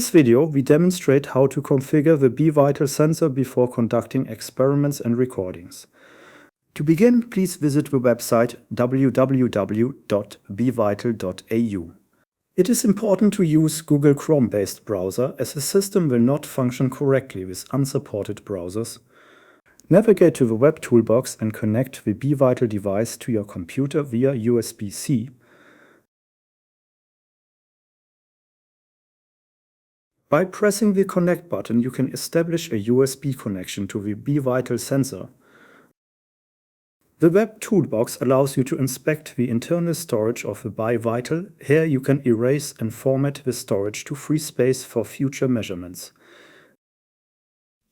this video, we demonstrate how to configure the BeVital sensor before conducting experiments and recordings. To begin, please visit the website www.bevital.au. It is important to use Google Chrome-based browser, as the system will not function correctly with unsupported browsers. Navigate to the Web Toolbox and connect the BeVital device to your computer via USB-C. By pressing the Connect button, you can establish a USB connection to the BeVital sensor. The Web Toolbox allows you to inspect the internal storage of the BeVital. Here you can erase and format the storage to free space for future measurements.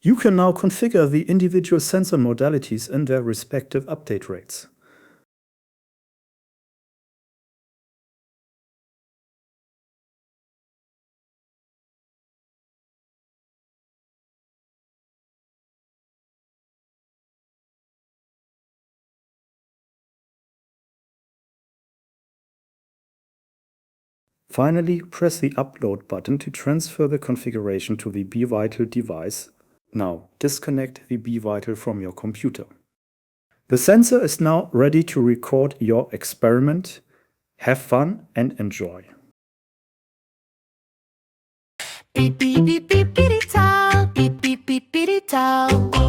You can now configure the individual sensor modalities and their respective update rates. Finally, press the Upload button to transfer the configuration to the BeVital device. Now, disconnect the BeVital from your computer. The sensor is now ready to record your experiment. Have fun and enjoy. Beep beep beep beep beep towel. Beep beep beep beep towel.